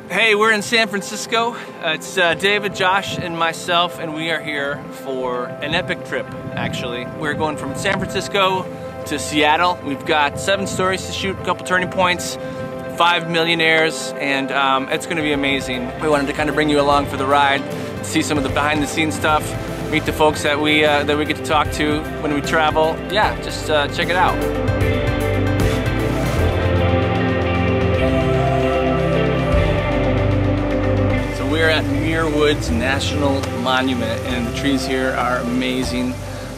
Hey, we're in San Francisco. It's David, Josh, and myself, and we are here for an epic trip, actually. We're going from San Francisco to Seattle. We've got 7 stories to shoot, a couple turning points, 5 millionaires, and it's gonna be amazing. We wanted to kind of bring you along for the ride, see some of the behind-the-scenes stuff, meet the folks that we get to talk to when we travel. Yeah, just check it out. We're at Muir Woods National Monument, and the trees here are amazing.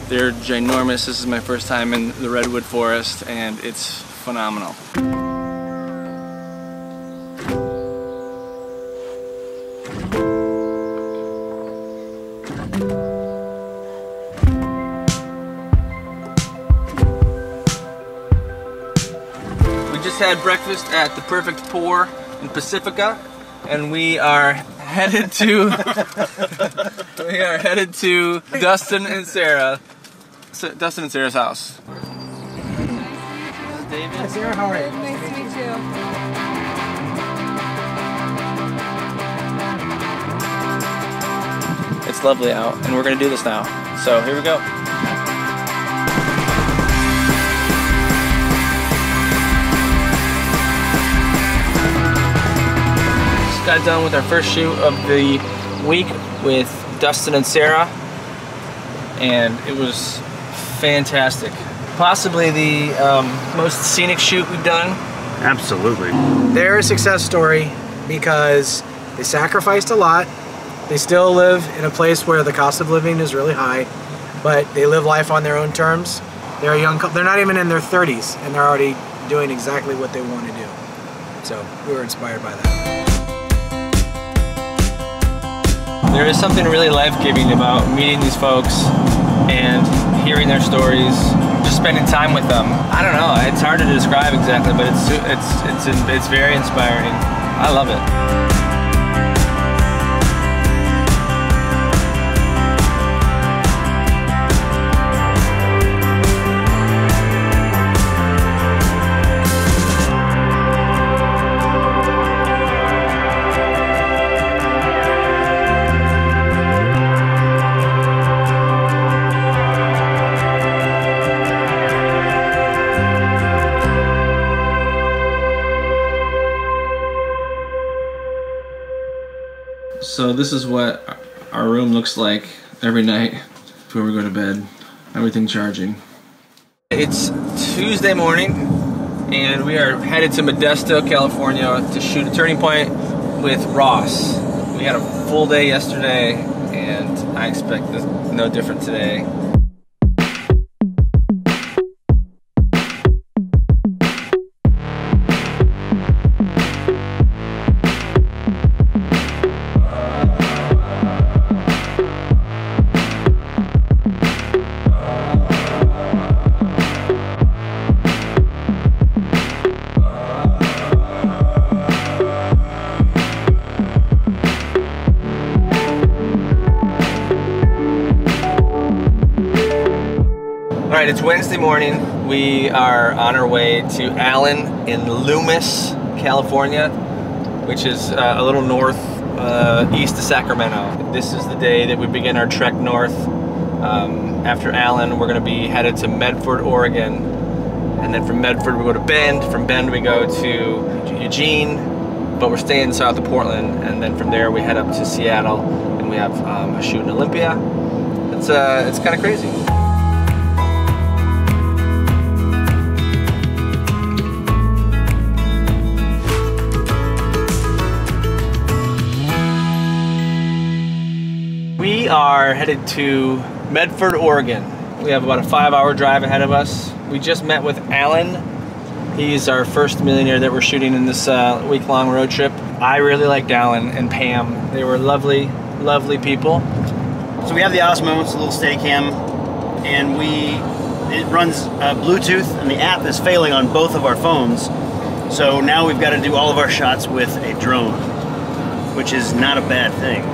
They're ginormous. This is my first time in the Redwood forest, and it's phenomenal. We just had breakfast at the Perfect Pour in Pacifica, and we are headed to Dustin and Sarah. Dustin and Sarah's house. David. Hi Sarah, how are you? Nice to meet you. It's lovely out, and we're gonna do this now. So here we go. Got done with our first shoot of the week with Dustin and Sarah, and it was fantastic. Possibly the most scenic shoot we've done. Absolutely. They're a success story because they sacrificed a lot. They still live in a place where the cost of living is really high, but they live life on their own terms. They're a young couple. They're not even in their 30s, and they're already doing exactly what they want to do. So we were inspired by that. There is something really life-giving about meeting these folks and hearing their stories, just spending time with them. I don't know, it's hard to describe exactly, but it's very inspiring. I love it. So this is what our room looks like every night before we go to bed. Everything charging. It's Tuesday morning, and we are headed to Modesto, California to shoot a turning point with Ross. We had a full day yesterday, and I expect no different today. Alright, it's Wednesday morning. We are on our way to Allen in Loomis, California, which is a little north east of Sacramento. This is the day that we begin our trek north. After Allen, we're going to be headed to Medford, Oregon, and then from Medford we go to Bend. From Bend we go to Eugene, but we're staying south of Portland, and then from there we head up to Seattle, and we have a shoot in Olympia. It's kind of crazy. We are headed to Medford, Oregon. We have about a 5-hour drive ahead of us. We just met with Alan. He's our first millionaire that we're shooting in this week-long road trip. I really liked Alan and Pam. They were lovely, lovely people. So we have the Osmo, it's a little Steadicam, and it runs Bluetooth, and the app is failing on both of our phones. So now we've got to do all of our shots with a drone, which is not a bad thing.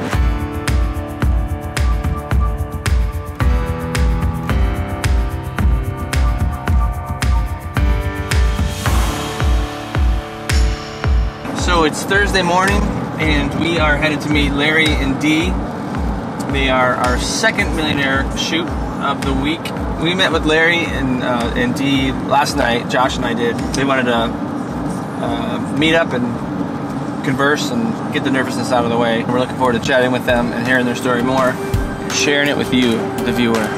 So it's Thursday morning. and we are headed to meet Larry and Dee. They are our second millionaire shoot of the week. We met with Larry and Dee last night. Josh and I did. They wanted to meet up and converse and get the nervousness out of the way. We're looking forward to chatting with them and hearing their story more, sharing it with you, the viewer.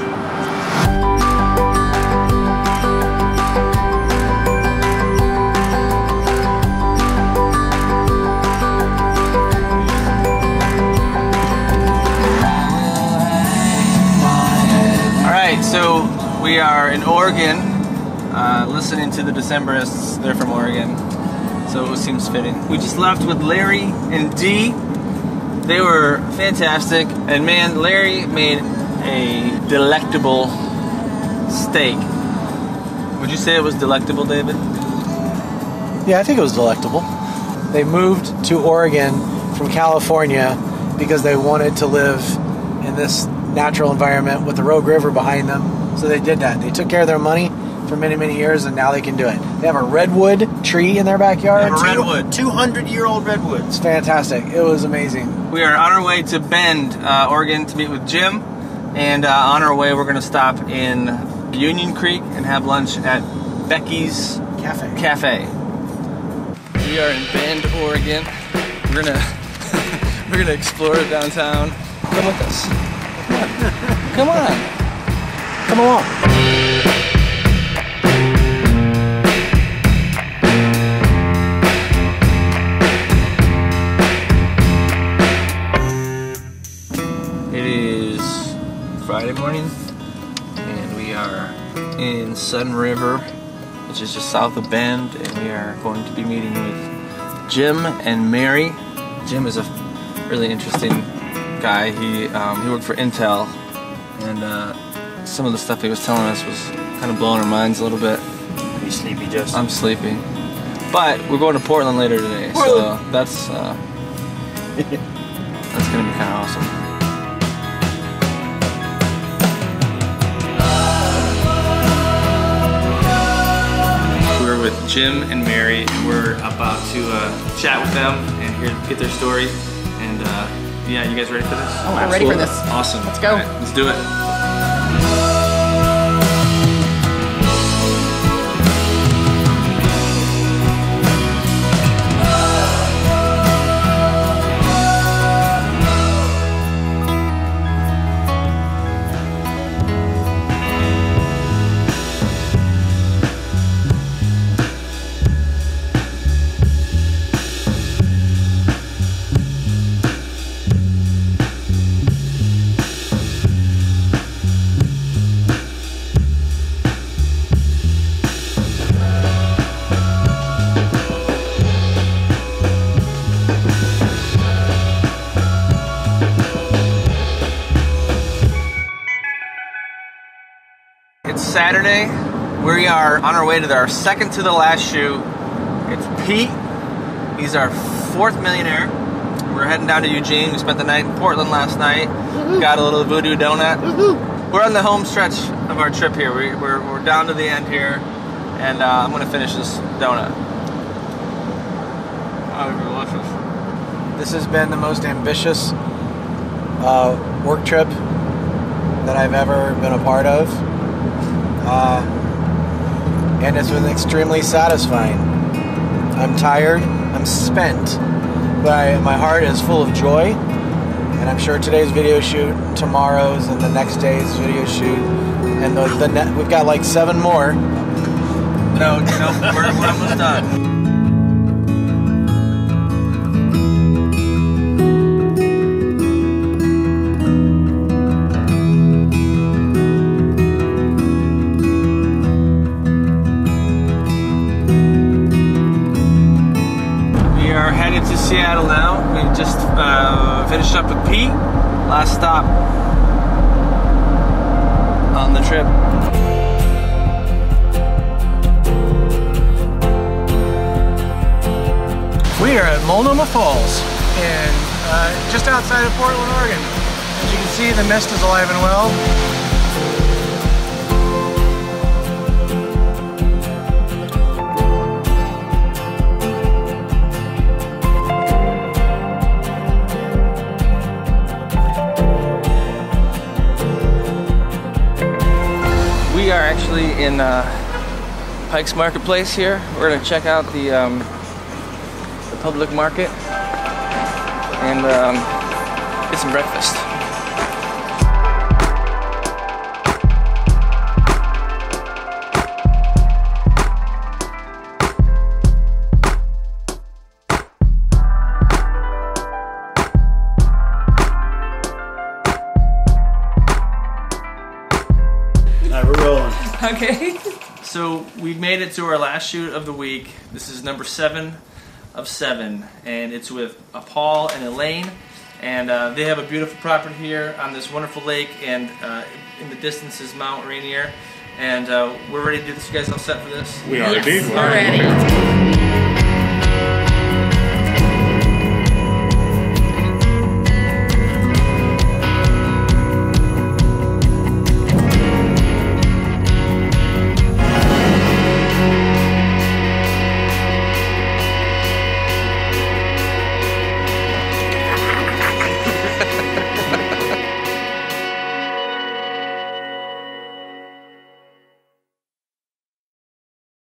So we are in Oregon, listening to the Decemberists. They're from Oregon, so it seems fitting. We just left with Larry and Dee. They were fantastic, and man, Larry made a delectable steak. Would you say it was delectable, David? Yeah, I think it was delectable. They moved to Oregon from California because they wanted to live in this natural environment with the Rogue River behind them. So they did that. They took care of their money for many, many years, and now they can do it. They have a redwood tree in their backyard. They have a redwood. 200-year-old redwood. It's fantastic. It was amazing. We are on our way to Bend, Oregon to meet with Jim. And on our way, we're going to stop in Union Creek and have lunch at Becky's Cafe. We are in Bend, Oregon. We're gonna explore downtown. Come with us. Come on. Come along. It is Friday morning, and we are in Sun River, which is just south of Bend, and we are going to be meeting with Jim and Mary. Jim is a really interesting guy. He worked for Intel, and some of the stuff he was telling us was kind of blowing our minds a little bit. Are you sleepy, Justin? I'm sleepy, but we're going to Portland later today, so that's gonna be kind of awesome. We're with Jim and Mary, and we're about to chat with them and get their story. And yeah, you guys ready for this? Oh, I'm ready for this. Awesome. Let's go. All right, let's do it. Saturday, we are on our way to our second to the last shoot. It's Pete. He's our fourth millionaire. We're heading down to Eugene. We spent the night in Portland last night. Got a little voodoo donut. We're on the home stretch of our trip here. We're down to the end here, and I'm gonna finish this donut. Oh, delicious. This has been the most ambitious work trip that I've ever been a part of. And it's been extremely satisfying. I'm tired, I'm spent, but my heart is full of joy, and I'm sure today's video shoot, tomorrow's, and the next day's video shoot, and we've got like 7 more. No, we're almost done. To Seattle now. We just finished up with Pete. Last stop on the trip. We are at Multnomah Falls, and just outside of Portland, Oregon. As you can see, the mist is alive and well. in Pike's Marketplace here. We're gonna check out the public market and get some breakfast. Okay. So we've made it to our last shoot of the week. This is number 7 of 7, and it's with Paul and Elaine, and they have a beautiful property here on this wonderful lake, and in the distance is Mount Rainier, and we're ready to do this. You guys all set for this? We are indeed. We're ready.